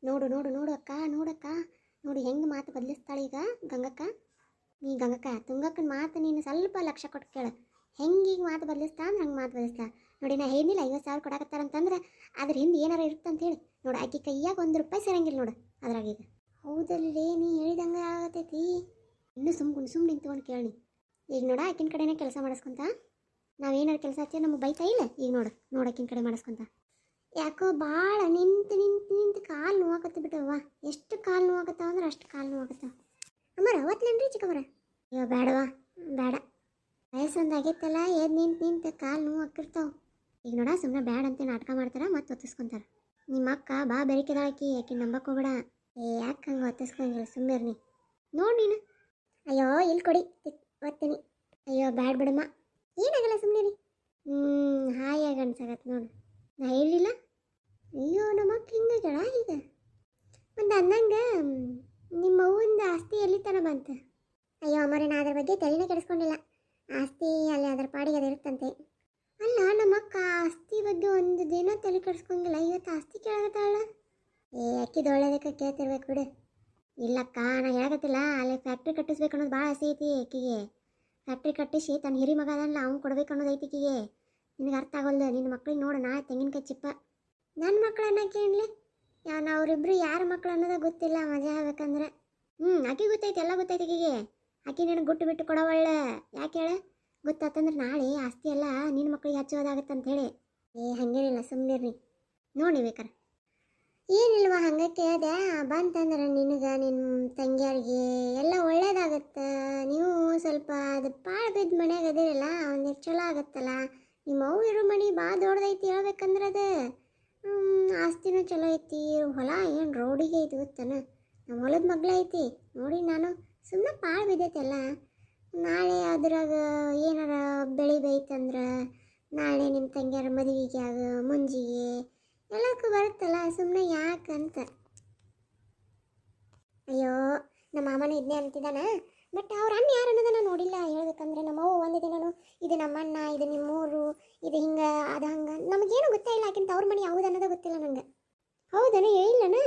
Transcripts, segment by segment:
ನೋಡು ನೋಡು ನೋಡು ಅಕ್ಕ ನೋಡಕ್ಕ, ನೋಡು ಹೆಂಗೆ ಮಾತು ಬದಲಿಸ್ತಾಳೆ ಈಗ ಗಂಗಕ್ಕ. ನೀ ಗಂಗಕ್ಕ ತುಂಗಕ್ಕನ ಮಾತು ನೀನು ಸ್ವಲ್ಪ ಲಕ್ಷ ಕೊಟ್ಟು ಕೇಳು. ಹೆಂಗೆ ಈಗ ಮಾತು ಬದಲಿಸ್ತಾ ಅಂದ್ರೆ ಹಂಗೆ ಮಾತು ಬದಲಿಸ್ತಾ. ನೋಡಿ ನಾ ಹೇಳಿಲ್ಲ 50,000 ಕೊಡಾಕತ್ತಾರಂತಂದ್ರೆ ಅದ್ರ ಹಿಂದೆ ಏನಾರ ಇರುತ್ತಂತ ಹೇಳಿ. ನೋಡು ಆಕೆ ಕೈಯಾಗ 1 ರೂಪಾಯಿ ಸೇರಂಗಿಲ್ಲ ನೋಡು ಅದ್ರಾಗ ಈಗ. ಹೌದಲ್ಲೇ ನೀ ಹೇಳಿದಂಗೆ ಆಗತೈತಿ. ಇನ್ನೂ ಸುಮ್ಮನೆ ನಿಂತ್ಕೊಂಡು ಕೇಳಿ. ಈಗ ನೋಡ ಆಕಿನ ಕಡೆನೇ ಕೆಲಸ ಮಾಡಿಸ್ಕೊಂತ ನಾವೇನಾರು ಕೆಲಸ ಹಚ್ಚಿ ನಮಗೆ ಬೈತಾ ಇಲ್ಲ. ಈಗ ನೋಡು ಆಕಿನ ಕಡೆ ಮಾಡಿಸ್ಕೊಂತ. ಯಾಕೋ ಭಾಳ ನಿಂತು ಕಾಲು ನೋವಾಕತ್ತ ಬಿಟ್ಟವ್ವ. ಎಷ್ಟು ಕಾಲು ನೋವಾಕತ್ತಾವ ಅಂದ್ರೆ ಅಷ್ಟು ಕಾಲು ನೋವಾಕತ್ತಾವ. ಅಮ್ಮರ ಅವತ್ತೇನ್ರಿ ಚಿಕ್ಕಮ್ಮರ? ಅಯ್ಯೋ ಬೇಡವಾ ಬೇಡ, ವಯಸ್ಸೊಂದು ಆಗೈತಲ್ಲ ಎದ್ದು ನಿಂತು ಕಾಲು ನೋವು ಹಾಕಿರ್ತಾವ. ಈಗ ನೋಡ ಸುಮ್ಮನೆ ಬೇಡ ಅಂತ ನಾಟಕ ಮಾಡ್ತಾರೆ ಮತ್ತು ಒತ್ತಿಸ್ಕೊಂತಾರೆ. ನಿಮ್ಮ ಅಕ್ಕ ಬಾ ಬೆರಕಿದಾಳಕಿ, ಆಕಿ ನಂಬಕ್ಕೆ ಹೋಗ್ಬೇಡ. ಯಾಕೆ ಹಂಗೆ ಒತ್ತಿಸ್ಕೊಂಗಿಲ್ಲ ಸುಮ್ಮನೆ ನೋಡಿ ನೀನು. ಅಯ್ಯೋ ಇಲ್ಲಿ ಕೊಡಿ ಒತ್ತೀನಿ. ಅಯ್ಯೋ ಬ್ಯಾಡ ಬಿಡಮ್ಮ, ಏನಾಗಲ್ಲ ಸುಮ್ಮನೆ. ಹಾಯಾಗ ಅನ್ಸಾಗತ್ತೆ ನೋಡು. ನಾ ಹೇಳಿಲ್ಲ. ಅಯ್ಯೋ ನಮ್ಮ ಅಕ್ಕ ಹಿಂಗಾಗ್ಯಾಳ ಈಗ. ಒಂದು ಅಂದಂಗೆ ನಿಮ್ಮ ಅವ್ವಂದು ಆಸ್ತಿ ಎಲ್ಲಿ ತನ ಬಂತು? ಅಯ್ಯೋ ಅಮ್ಮರೇ ನಾ ಅದ್ರ ಬಗ್ಗೆ ತಲೆನೇ ಕೆಡಿಸ್ಕೊಂಡಿಲ್ಲ. ಆಸ್ತಿ ಅಲ್ಲಿ ಅದರ ಪಾಡಿಗೆ ಅದು ಇರುತ್ತಂತೆ. ಅಲ್ಲ ನಮ್ಮ ಅಕ್ಕ ಆಸ್ತಿ ಬಗ್ಗೆ ಒಂದು ದಿನ ತಲೆ ಕೆಡಿಸ್ಕೊಂಗಿಲ್ಲ, ಇವತ್ತು ಆಸ್ತಿ ಕೇಳಾಗತ್ತಾಳ. ಅಕ್ಕಿದು ಒಳ್ಳೇದಕ್ಕೆ ಕೇಳ್ತಿರ್ಬೇಕು ಬಿಡು. ಇಲ್ಲಕ್ಕ ನಾ ಹೇಳಕತ್ತಿಲ್ಲ, ಅಲ್ಲಿ ಫ್ಯಾಕ್ಟ್ರಿ ಕಟ್ಟಿಸ್ಬೇಕು ಅನ್ನೋದು ಭಾಳ ಆಸೆ ಐತಿ ಅಕ್ಕಿಗೆ. ಫ್ಯಾಕ್ಟ್ರಿ ಕಟ್ಟಿಸಿ ತನ್ನ ಹಿರಿ ಮಗ ಅದಲ್ಲ ಅವ್ನು ಕೊಡ್ಬೇಕು ಅನ್ನೋದು ಐತಿ ಅಕ್ಕಿಗೆ. ನಿನಗೆ ಅರ್ಥ ಆಗೋಲ್ದು. ನಿನ್ನ ಮಕ್ಳಿಗೆ ನೋಡು ನಾ ತೆಂಗಿನಕಾಯಿ ಚಿಪ್ಪ. ನನ್ನ ಮಕ್ಳು ಅನ್ನೋಕೆ ಏನ್ಲಿ, ಅವರಿಬ್ರು ಯಾರ ಮಕ್ಳು ಅನ್ನೋದು ಗೊತ್ತಿಲ್ಲ. ಮಜಾ ಆಗ್ಬೇಕಂದ್ರೆ ಆಕೆ ಗೊತ್ತೈತಿ, ಎಲ್ಲ ಗೊತ್ತೈತಿ ಆಕೆಗೆ. ಆಕೆ ನಿನಗೆ ಗುಟ್ಟು ಬಿಟ್ಟು ಕೊಡೋವಳ್ಳ. ಯಾಕೆ ಹೇಳ? ಗೊತ್ತಾತಂದ್ರೆ ನಾಳೆ ಆಸ್ತಿ ಎಲ್ಲ ನಿನ್ನ ಮಕ್ಳಿಗೆ ಹಚ್ಚೋದಾಗತ್ತಂತ ಹೇಳಿ. ಹಾಗೇನಿಲ್ಲ ಸುಮ್ಮನಿರ್ರಿ. ನೋಡಿ ಬೇಕಾರೆ ಏನಿಲ್ವ ಹಂಗೆ ಕೇಳಿದೆ. ಬಂತಂದ್ರೆ ನಿನಗೆ ನಿಮ್ಮ ತಂಗಿಯರಿಗೆ ಎಲ್ಲ ಒಳ್ಳೇದಾಗತ್ತೆ. ನೀವು ಸ್ವಲ್ಪ ಅದು ಪಾಳು ಬಿದ್ದು ಮನ್ಯಾಗ ಅದಿರಲ್ಲ, ಒಂದಿಷ್ಟು ಚಲೋ ಆಗತ್ತಲ್ಲ. ನಿಮ್ಮ ಅವು ಇರೋ ಮನೆ ಭಾಳ ದೊಡ್ಡದೈತಿ ಹೇಳ್ಬೇಕಂದ್ರೆ ಅದು. ಆಸ್ತಿನೂ ಚಲೋ ಐತಿ, ಹೊಲ ಏನು ರೋಡಿಗೆ ಐತಿ ಗೊತ್ತಾನ. ನಮ್ಮ ಹೊಲದ ಮಗ್ಳ ಐತಿ ನೋಡಿ. ನಾನು ಸುಮ್ಮನೆ ಪಾಳು ಬಿದ್ದೈತೆಲ್ಲ. ನಾಳೆ ಅದ್ರಾಗ ಏನಾರ ಬೆಳಿಬೇಕಂದ್ರೆ ನಾಳೆ ನಿಮ್ಮ ತಂಗಿಯರ ಮದುವೆಗೆ ಆಗ ಮುಂಜಿಗೆ ಎಲ್ಲಕ್ಕೂ ಬರುತ್ತಲ್ಲ. ಸುಮ್ಮನೆ ಯಾಕಂತ. ಅಯ್ಯೋ ನಮ್ಮ ಮಾಮನ ಇದನ್ನೇ ಅಂತಿದ್ದಾನ. ಬಟ್ ಅವ್ರ ಅಣ್ಣ ಯಾರು ಅನ್ನೋದನ್ನ ನೋಡಿಲ್ಲ. ಹೇಳ್ಬೇಕಂದ್ರೆ ನಮ್ಮವ್ವ ಒಂದು ದಿನನು ಇದು ನಮ್ಮಣ್ಣ, ಇದು ನಿಮ್ಮೂರು, ಇದು ಹಿಂಗೆ ಅದು ಹಂಗೆ ನಮಗೇನು ಗೊತ್ತೇ ಇಲ್ಲ. ಆಕಿಂತ ಅವ್ರ ಮನೆ ಯಾವುದು ಅನ್ನೋದೇ ಗೊತ್ತಿಲ್ಲ ನಂಗೆ. ಹೌದನ ಹೇಳಿಲ್ಲನ?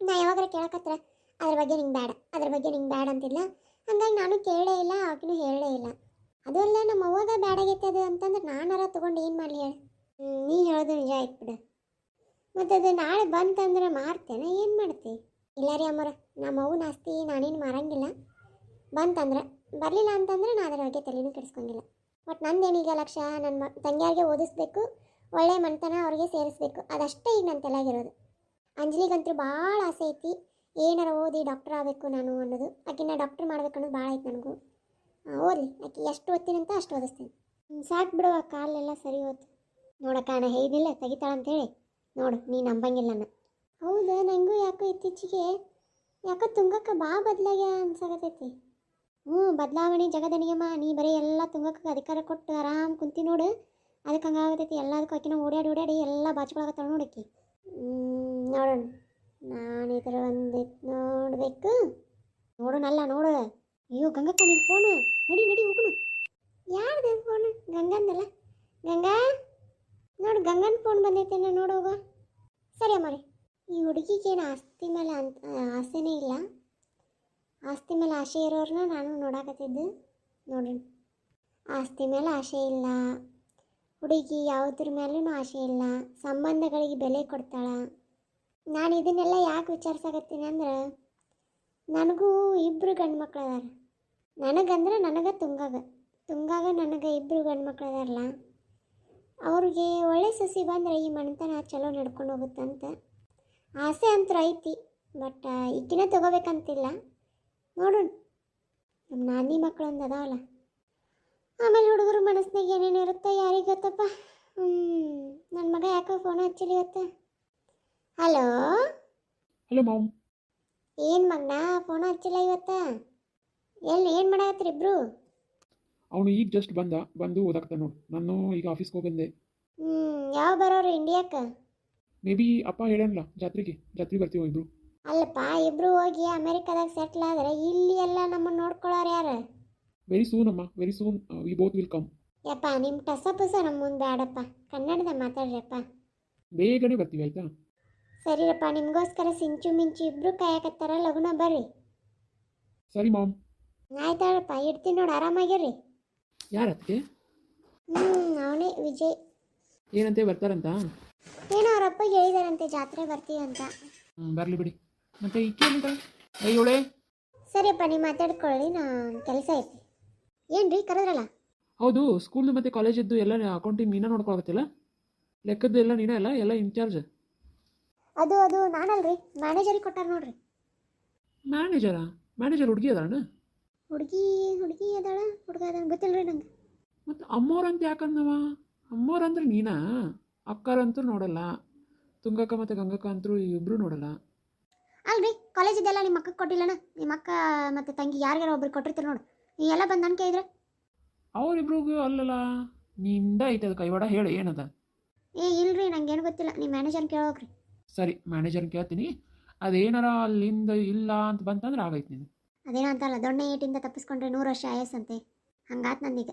ನಾ ಯಾವಾಗಾರ ಕೇಳಕತ್ರ ಅದ್ರ ಬಗ್ಗೆ ನಿಂಗೆ ಬೇಡ ಅಂತಿಲ್ಲ. ಹಂಗಾಗಿ ನಾನು ಕೇಳೇ ಇಲ್ಲ, ಆಕಿನೂ ಹೇಳೇ ಇಲ್ಲ. ಅದು ಅಲ್ಲ ನಮ್ಮ ಅವ್ವಾಗ ಬ್ಯಾಡಾಗೈತೆ ಅದು ಅಂತಂದ್ರೆ ನಾನಾರ ತೊಗೊಂಡು ಏನು ಮಾಡಲಿ ಹೇಳಿ. ನೀ ಹೇಳೋದು ನಿಜ ಆಯ್ತು ಬಿಡು. ಮತ್ತು ಅದು ನಾಳೆ ಬಂತಂದ್ರೆ ಮಾರ್ತೇನೆ, ಏನು ಮಾಡ್ತಿ? ಇಲ್ಲ ರೀ ಅಮ್ಮರ, ನಮ್ಮ ಅವ್ವನ ಆಸ್ತಿ ನಾನೇನು ಮಾರಂಗಿಲ್ಲ. ಬಂತಂದ್ರೆ ಬರಲಿಲ್ಲ ಅಂತಂದ್ರೆ ನಾನು ಅದರ ಬಗ್ಗೆ ತಲೆನೂ ಕೆಡಿಸ್ಕೊಂಡಿಲ್ಲ. ಬಟ್ ನಂದೇನೀಗ ಲಕ್ಷ್ಯ ನನ್ನ ತಂಗಿಯಾರಿಗೆ ಓದಿಸ್ಬೇಕು, ಒಳ್ಳೆ ಮನೆತನ ಅವ್ರಿಗೆ ಸೇರಿಸ್ಬೇಕು. ಅದಷ್ಟೇ ಈಗ ನನ್ನ ತಲೆಯಾಗಿರೋದು. ಅಂಜಲಿಗಂತೂ ಭಾಳ ಆಸೆ ಐತಿ, ಏನಾರ ಓದಿ ಡಾಕ್ಟರ್ ಆಗಬೇಕು ನಾನು ಅನ್ನೋದು. ಆಕಿನ ಡಾಕ್ಟರ್ ಮಾಡ್ಬೇಕು ಅನ್ನೋದು ಭಾಳ ಐತೆ ನನಗೂ. ಓದಲಿ, ಆಕೆ ಎಷ್ಟು ಓದ್ತೀನಂತ ಅಷ್ಟು ಓದಿಸ್ತೀನಿ. ಸಾಕು ಬಿಡುವ, ಕಾಲೆಲ್ಲ ಸರಿ ಹೋಯ್ತು. ನೋಡಕ್ಕ ನಾ ಹೇಳಿದಿಲ್ಲ ತೆಗಿತಾಳಂತೇಳಿ. ನೋಡು ನೀ ನಂಬಂಗಿಲ್ಲ ನಾನು. ಹೌದು, ನನಗೂ ಯಾಕೋ ಇತ್ತೀಚೆಗೆ ಯಾಕೋ ತುಂಗಕ್ಕ ಭಾಳ ಬದಲಾಗ್ಯ ಅನ್ಸಾಗತೈತಿ. ಬದಲಾವಣೆ ಜಗದ ನಿಯಮ. ನೀ ಬರೀ ಎಲ್ಲ ತುಂಗಕ್ಕೆ ಅಧಿಕಾರ ಕೊಟ್ಟು ಆರಾಮ್ ಕುಂತಿ ನೋಡು, ಅದಕ್ಕೆ ಹಂಗಾಗತೈತಿ. ಎಲ್ಲದಕ್ಕೂ ಆಕಿನ ಓಡಾಡಿ ಎಲ್ಲ ಬಾಚ್ಕೊಳಕತ್ತಾಳ ನೋಡಕ್ಕಿ. ನೋಡೋಣ, ನಾನು ಇದರ ಒಂದಿಟ್ಟು ನೋಡಬೇಕು. ನೋಡೋಣಲ್ಲ ನೋಡು. ಅಯ್ಯೋ ಗಂಗಕ್ಕ ನಿನ್ನ ಫೋನು, ನಡಿ ಹೋಗೋಣ. ಯಾರ್ದು ಫೋನು? ಗಂಗಂದಲ್ಲ. ಗಂಗಾ ನೋಡು, ಗಂಗನ ಫೋನ್ ಬಂದೈತೇನ ನೋಡು ಹೋಗೋ. ಸರಿ ಅಮ್ಮರಿ. ಈ ಹುಡುಗಿಗೇನು ಆಸ್ತಿ ಮೇಲೆ ಆಸೆನೇ ಇಲ್ಲ. ಆಸ್ತಿ ಮೇಲೆ ಆಸೆ ಇರೋರನ್ನ ನಾನು ನೋಡಾಕತ್ತಿದ್ದು. ನೋಡ್ರಿ, ಆಸ್ತಿ ಮೇಲೆ ಆಸೆ ಇಲ್ಲ ಹುಡುಗಿ, ಯಾವುದ್ರ ಮೇಲೂ ಆಸೆ ಇಲ್ಲ. ಸಂಬಂಧಗಳಿಗೆ ಬೆಲೆ ಕೊಡ್ತಾಳ. ನಾನು ಇದನ್ನೆಲ್ಲ ಯಾಕೆ ವಿಚಾರಿಸಾಕತ್ತೀನಿ ಅಂದ್ರೆ, ನನಗೂ 2 ಗಂಡು ಮಕ್ಳು ಅದಾರ. ನನಗೆ ತುಂಗಾಗ ನನಗೆ 2 ಗಂಡು ಮಕ್ಳು ಅದಾರಲ್ಲ, ಅವ್ರಿಗೆ ಒಳ್ಳೆ ಸೊಸಿ ಬಂದರೆ ಈ ಮನೆತನ ಚಲೋ ನಡ್ಕೊಂಡು ಹೋಗುತ್ತಂತ ಆಸೆ ಅಂತೂ ಐತಿ. ಬಟ್ ಈಗಿನ ತಗೋಬೇಕಂತಿಲ್ಲ. ನೋಡೋಣ, ನಮ್ಮ ನಾನಿ ಮಕ್ಕಳೊಂದು ಅದಾವಲ್ಲ, ಆಮೇಲೆ ಹುಡುಗರು ಮನಸ್ಸಿನಾಗ ಏನೇನು ಇರುತ್ತೋ ಯಾರಿಗೆ ಗೊತ್ತಪ್ಪ. ನನ್ನ ಮಗ ಯಾಕೋ ಫೋನ್ ಹಚ್ಚಲಿ ಇವತ್ತು. Hello mom. ಏನು ಮಗನ ಫೋನ್ ಹಚ್ಚಿಲ್ಲ ಇವತ್ತ? ಏನು ಮಾಡಾಕತ್ರಿ ಇಬ್ರು? ಅವನು ಈಗ ಜಸ್ಟ್ ಬಂದು ಓದಾಕ್ತ ನೋಡು. ನಾನು ಈಗ ಆಫೀಸ್ಗೆ ಹೋಗಿ ಬಂದೆ. ಯಾವ ಬರೋರು ಇಂಡಿಯಾಕ್ಕೆ? ಮೇ ಬಿ ಅಪ್ಪ ಹೇಳಲ್ಲ, ಜಾತ್ರೆ ಬರ್ತೀವಿ ಇಬ್ರು. ಅಲ್ಲಪ್ಪ, ಇಬ್ರು ಹೋಗಿ ಅಮೆರಿಕಾದಾಗ ಸೆಟ್ಲ್ ಆದರೆ ಇಲ್ಲಿ ಎಲ್ಲ ನಮ್ಮನ್ನು ನೋಡ್ಕೊಳ್ಳೋರು ಯಾರು? ವೆರಿ ಸೂನ್ ಅಮ್ಮ, very soon we both will come. ಯಪ್ಪ ನಿಮ್ಮ ಟಸ ಪುಸ ನಮ್ಮ ಮುಂದೆ ಬೇಡಪ್ಪ, ಕನ್ನಡದಾಗ ಮಾತಾಡ್ರಿಯಪ್ಪ. ಬೇಗನೆ ಬರ್ತೀವಿ ಆಯ್ತಾ? ಸರಿರಪ್ಪ, ನಿಮಗೋಸ್ಕರ ಸಿಂಚು ಮಿಂಚು ಇಬ್ರು ಕಾಯಕತ್ತಾರ, ಲಗುನ ಬರ್ರಿ. ಸರಿ ಮಾಮ್. ಆಯ್ತಾಳಪ್ಪ, ಇಡ್ತೀನಿ ನೋಡಿ, ಆರಾಮಾಗಿರ್ರಿ. ಯಾರತ್ತೆ? ಅವನೇ ವಿಜಯ್. ಏನಂತೆ ಬರ್ತಾರಂತ? ಏನೋ ಅವರಪ್ಪ ಹೇಳಿದಾರಂತೆ ಜಾತ್ರೆ ಬರ್ತೀವಿ ಅಂತ. ಬರಲಿ ಬಿಡಿ. ಮತ್ತೆ ಈಕೆ ಅಯ್ಯೋಳೆ. ಸರಿಯಪ್ಪ, ನೀವು ಮಾತಾಡ್ಕೊಳ್ಳಿ, ನಾ ಕೆಲಸ ಐತಿ. ಏನ್ರಿ ಕರೆದ್ರಲ್ಲ? ಹೌದು, ಸ್ಕೂಲ್ದು ಮತ್ತು ಕಾಲೇಜದ್ದು ಎಲ್ಲ ಅಕೌಂಟಿಂಗ್ ನೀನೇ ನೋಡ್ಕೊಳಕತ್ತಿಲ್ಲ? ಲೆಕ್ಕದ್ದು ಎಲ್ಲ ನೀನೇ ಅಲ್ಲ, ಎಲ್ಲ ಇನ್ಚಾರ್ಜ್? ಅದು ನಾನಲ್ರಿ, ಮ್ಯಾನೇಜರಿಗೆ ಕೊಟ್ಟಾರ ನೋಡ್ರಿ. ಮ್ಯಾನೇಜರಾ? ಮ್ಯಾನೇಜರ್ ಹುಡುಗಿ ಅದಾಳಣ್ಣ? ಹುಡುಗಿ ಅದಾಳ, ಹುಡುಗ ಅದಾಳ ಗೊತ್ತಿಲ್ರಿ ನಂಗೆ. ಮತ್ತು ಅಮ್ಮವ್ರಂತ ಯಾಕಂದವ? ಅಮ್ಮವ್ರಂದ್ರೆ ನೀನಾ? ಅಕ್ಕರಂತೂ ನೋಡಲ್ಲ, ತುಂಗಕ್ಕ ಮತ್ತು ಗಂಗಕ್ಕ ಅಂತೂ ಇಬ್ಬರು ನೋಡಲ್ಲ. ಅಲ್ರಿ, ಕಾಲೇಜಿದ್ದೆಲ್ಲ ನಿಮ್ಮ ಅಕ್ಕಗೆ ಕೊಟ್ಟಿಲ್ಲಣ್ಣ? ನಿಮ್ಮ ಅಕ್ಕ ಮತ್ತು ತಂಗಿ ಯಾರಿಗಾರ ಒಬ್ರಿಗೆ ಕೊಟ್ಟಿರ್ತೀರಿ ನೋಡು, ನೀ ಎಲ್ಲ ಬಂದು ನನ್ನ ಕೇಳಿದ್ರೆ. ಅವರಿಬ್ರಿಗೂ ಅಲ್ಲಲ್ಲ, ನಿಂದ ಐತೆ ಅದು ಕೈವಾಡ, ಹೇಳಿ ಏನದ? ಇಲ್ರಿ, ನಂಗೇನು ಗೊತ್ತಿಲ್ಲ, ನೀವು ಮ್ಯಾನೇಜರ್ನ ಕೇಳೋಗ್ರಿ. ಸರಿ, ಮ್ಯಾನೇಜರ್ನ ಕೇಳ್ತೀನಿ. ಅದೇನಾರ ಅಲ್ಲಿಂದ ಇಲ್ಲ ಅಂತ ಬಂತಂದ್ರೆ ಆಗೈತೆ ನೀನು. ಅದೇನೋ ಅಂತಲ್ಲ, ದೊಣ್ಣೆ ಏಟಿಂದ ತಪ್ಪಿಸ್ಕೊಂಡ್ರೆ 100 ವರ್ಷ ಆಯಸ್ಸಂತೆ, ಹಂಗಾತ್ ನಂದೀಗ.